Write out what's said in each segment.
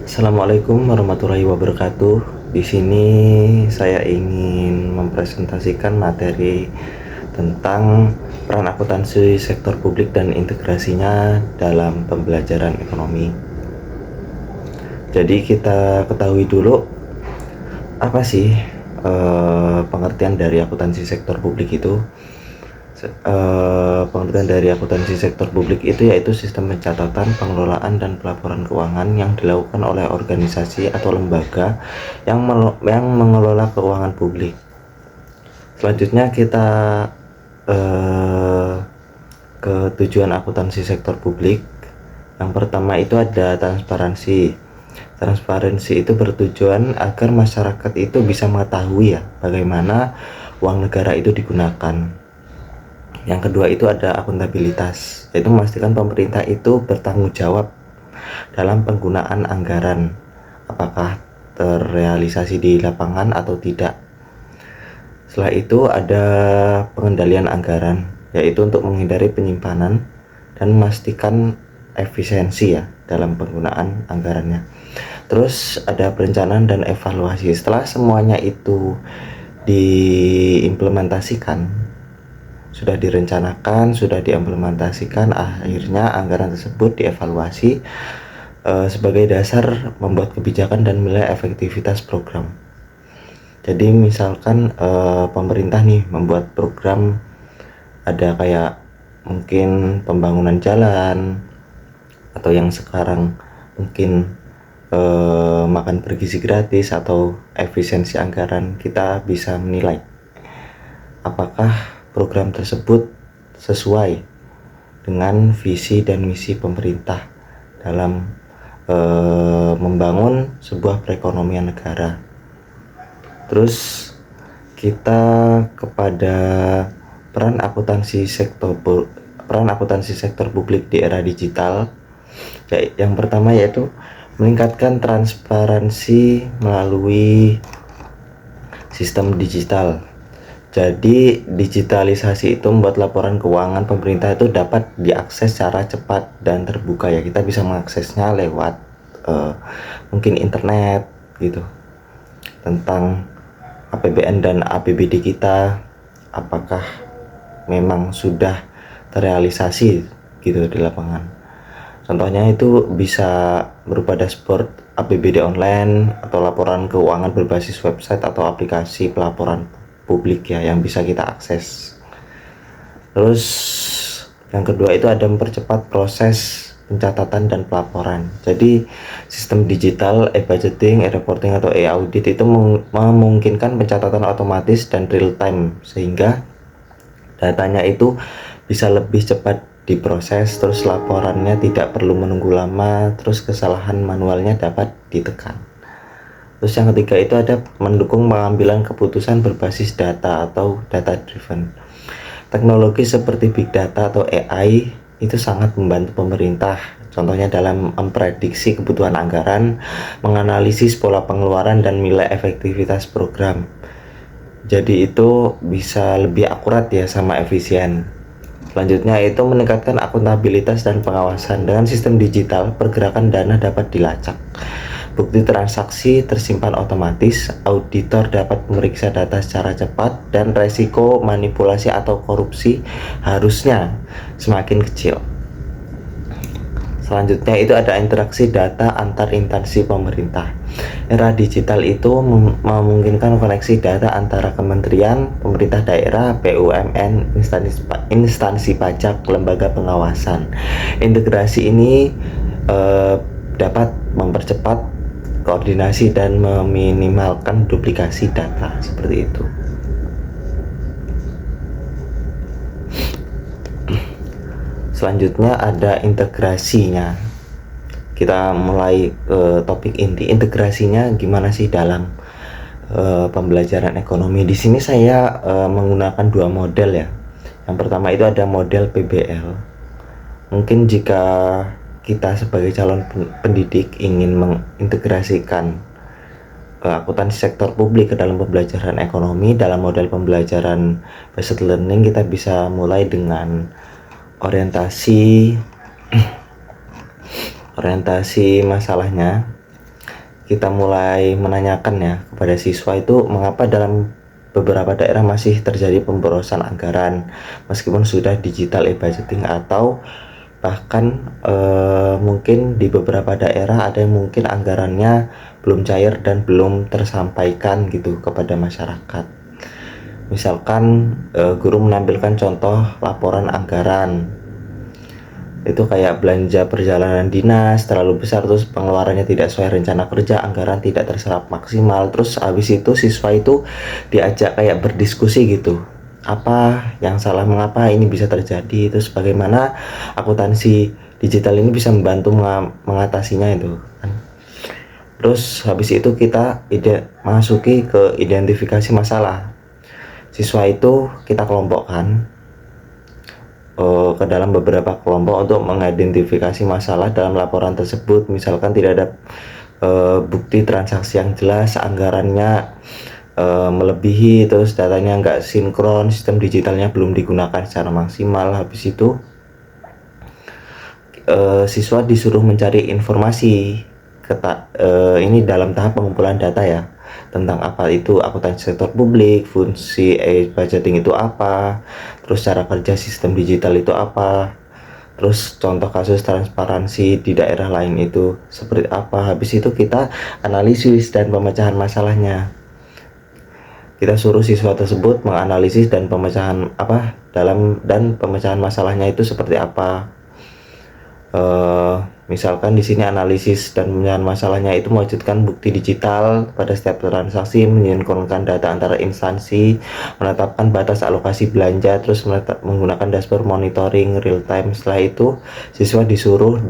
Assalamualaikum warahmatullahi wabarakatuh. Di sini saya ingin mempresentasikan materi tentang peran akuntansi sektor publik dan integrasinya dalam pembelajaran ekonomi. Jadi kita ketahui dulu apa sih pengertian dari akuntansi sektor publik itu. Pengertian dari akuntansi sektor publik itu yaitu sistem pencatatan, pengelolaan, dan pelaporan keuangan yang dilakukan oleh organisasi atau lembaga yang mengelola keuangan publik. Selanjutnya kita ke tujuan akuntansi sektor publik. Yang pertama itu ada transparansi. Transparansi itu bertujuan agar masyarakat itu bisa mengetahui bagaimana uang negara itu digunakan. Yang kedua itu ada akuntabilitas, yaitu memastikan pemerintah itu bertanggung jawab dalam penggunaan anggaran, apakah terrealisasi di lapangan atau tidak. Setelah itu ada pengendalian anggaran, yaitu untuk menghindari penyimpanan dan memastikan efisiensi dalam penggunaan anggarannya. Terus ada perencanaan dan evaluasi. Setelah semuanya itu diimplementasikan, sudah direncanakan, sudah diimplementasikan, akhirnya anggaran tersebut dievaluasi sebagai dasar membuat kebijakan dan menilai efektivitas program. Jadi misalkan pemerintah nih membuat program, ada kayak mungkin pembangunan jalan, atau yang sekarang mungkin makan bergizi gratis atau efisiensi anggaran, kita bisa menilai apakah program tersebut sesuai dengan visi dan misi pemerintah dalam membangun sebuah perekonomian negara. Terus kita kepada peran akuntansi sektor publik di era digital. Yang pertama yaitu meningkatkan transparansi melalui sistem digital. Jadi digitalisasi itu membuat laporan keuangan pemerintah itu dapat diakses secara cepat dan terbuka Kita bisa mengaksesnya lewat mungkin internet gitu, tentang APBN dan APBD kita, apakah memang sudah terrealisasi gitu di lapangan. Contohnya itu bisa berupa dashboard APBD online atau laporan keuangan berbasis website atau aplikasi pelaporan publik yang bisa kita akses. Terus yang kedua itu ada mempercepat proses pencatatan dan pelaporan. Jadi sistem digital, e-budgeting, e-reporting atau e-audit itu memungkinkan pencatatan otomatis dan real time, sehingga datanya itu bisa lebih cepat diproses, terus laporannya tidak perlu menunggu lama, terus kesalahan manualnya dapat ditekan. Terus yang ketiga itu ada mendukung pengambilan keputusan berbasis data atau data driven. Teknologi seperti big data atau AI itu sangat membantu pemerintah. Contohnya dalam memprediksi kebutuhan anggaran, menganalisis pola pengeluaran dan nilai efektivitas program. Jadi itu bisa lebih akurat sama efisien. Selanjutnya itu meningkatkan akuntabilitas dan pengawasan. Dengan sistem digital, pergerakan dana dapat dilacak. Bukti transaksi tersimpan otomatis, auditor dapat memeriksa data secara cepat, dan resiko manipulasi atau korupsi harusnya semakin kecil. Selanjutnya itu ada interaksi data antar instansi pemerintah. Era digital itu memungkinkan koneksi data antara kementerian, pemerintah daerah, BUMN, instansi pajak, lembaga pengawasan. Integrasi ini dapat mempercepat koordinasi dan meminimalkan duplikasi data, seperti itu. Selanjutnya ada integrasinya. Kita mulai topik inti. Integrasinya gimana sih dalam pembelajaran ekonomi? Di sini saya menggunakan dua model Yang pertama itu ada model PBL. Mungkin jika kita sebagai calon pendidik ingin mengintegrasikan akuntansi sektor publik ke dalam pembelajaran ekonomi dalam model pembelajaran based learning, kita bisa mulai dengan orientasi masalahnya. kita mulai menanyakan ya kepada siswa itu mengapa dalam beberapa daerah masih terjadi pemborosan anggaran meskipun sudah digital e-budgeting, atau bahkan mungkin di beberapa daerah ada yang mungkin anggarannya belum cair dan belum tersampaikan gitu kepada masyarakat. Misalkan guru menampilkan contoh laporan anggaran itu kayak belanja perjalanan dinas terlalu besar, terus pengeluarannya tidak sesuai rencana kerja, anggaran tidak terserap maksimal. Terus habis itu siswa itu diajak kayak berdiskusi gitu, apa yang salah, mengapa ini bisa terjadi, terus bagaimana akuntansi digital ini bisa membantu mengatasinya itu kan. Terus habis itu kita masuki ke identifikasi masalah. Siswa itu kita kelompokkan ke dalam beberapa kelompok untuk mengidentifikasi masalah dalam laporan tersebut. Misalkan tidak ada bukti transaksi yang jelas, anggarannya melebihi, terus datanya nggak sinkron, sistem digitalnya belum digunakan secara maksimal. Habis itu siswa disuruh mencari informasi ini dalam tahap pengumpulan data ya, tentang apa itu akuntansi sektor publik, fungsi e-budgeting itu apa, terus cara kerja sistem digital itu apa, terus contoh kasus transparansi di daerah lain itu seperti apa. Habis itu kita analisis dan pemecahan masalahnya. Kita suruh siswa tersebut menganalisis dan pemecahan pemecahan masalahnya itu seperti apa. Misalkan di sini analisis dan pemecahan masalahnya itu mewujudkan bukti digital pada setiap transaksi, menyinkronkan data antara instansi, menetapkan batas alokasi belanja, terus menggunakan dashboard monitoring real time. Setelah itu siswa disuruh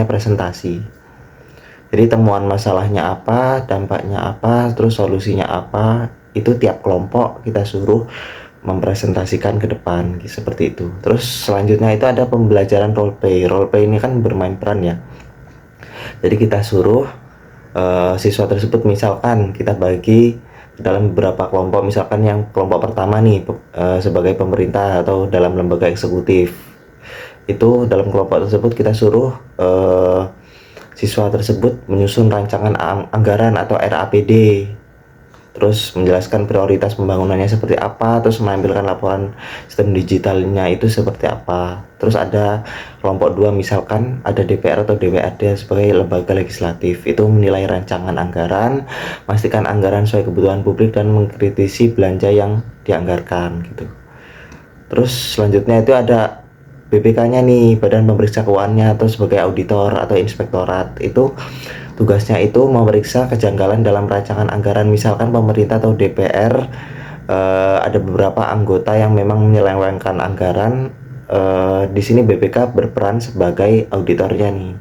presentasi. Jadi temuan masalahnya apa, dampaknya apa, terus solusinya apa, itu tiap kelompok kita suruh mempresentasikan ke depan seperti itu. Terus selanjutnya itu ada pembelajaran role play. Role play ini kan bermain peran ya. Jadi kita suruh siswa tersebut, misalkan kita bagi dalam beberapa kelompok. Misalkan yang kelompok pertama nih sebagai pemerintah atau dalam lembaga eksekutif. Itu dalam kelompok tersebut kita suruh siswa tersebut menyusun rancangan anggaran atau RAPD, terus menjelaskan prioritas pembangunannya seperti apa, terus menampilkan laporan sistem digitalnya itu seperti apa. Terus ada kelompok 2, misalkan ada DPR atau DPRD sebagai lembaga legislatif, itu menilai rancangan anggaran, memastikan anggaran sesuai kebutuhan publik dan mengkritisi belanja yang dianggarkan gitu. Terus selanjutnya itu ada BPK-nya nih, Badan Pemeriksa Keuangannya, atau sebagai auditor atau inspektorat. Itu tugasnya itu memeriksa kejanggalan dalam rancangan anggaran. Misalkan pemerintah atau DPR ada beberapa anggota yang memang menyelewengkan anggaran. Di sini BPK berperan sebagai auditornya nih,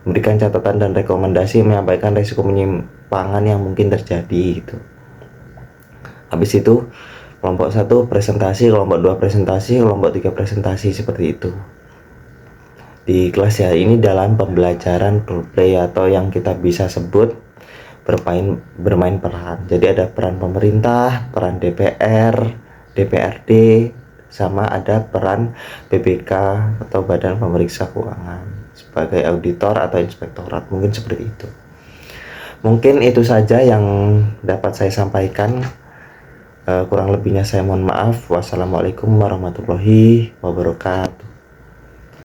memberikan catatan dan rekomendasi, menyampaikan risiko penyimpangan yang mungkin terjadi gitu. Habis itu kelompok 1 presentasi, kelompok 2 presentasi, kelompok 3 presentasi, seperti itu. Di kelas ya ini dalam pembelajaran role play atau yang kita bisa sebut bermain peran. Jadi ada peran pemerintah, peran DPR, DPRD, sama ada peran BPK atau Badan Pemeriksa Keuangan sebagai auditor atau inspektorat. Mungkin seperti itu. Mungkin itu saja yang dapat saya sampaikan. Kurang lebihnya saya mohon maaf. Wassalamualaikum warahmatullahi wabarakatuh.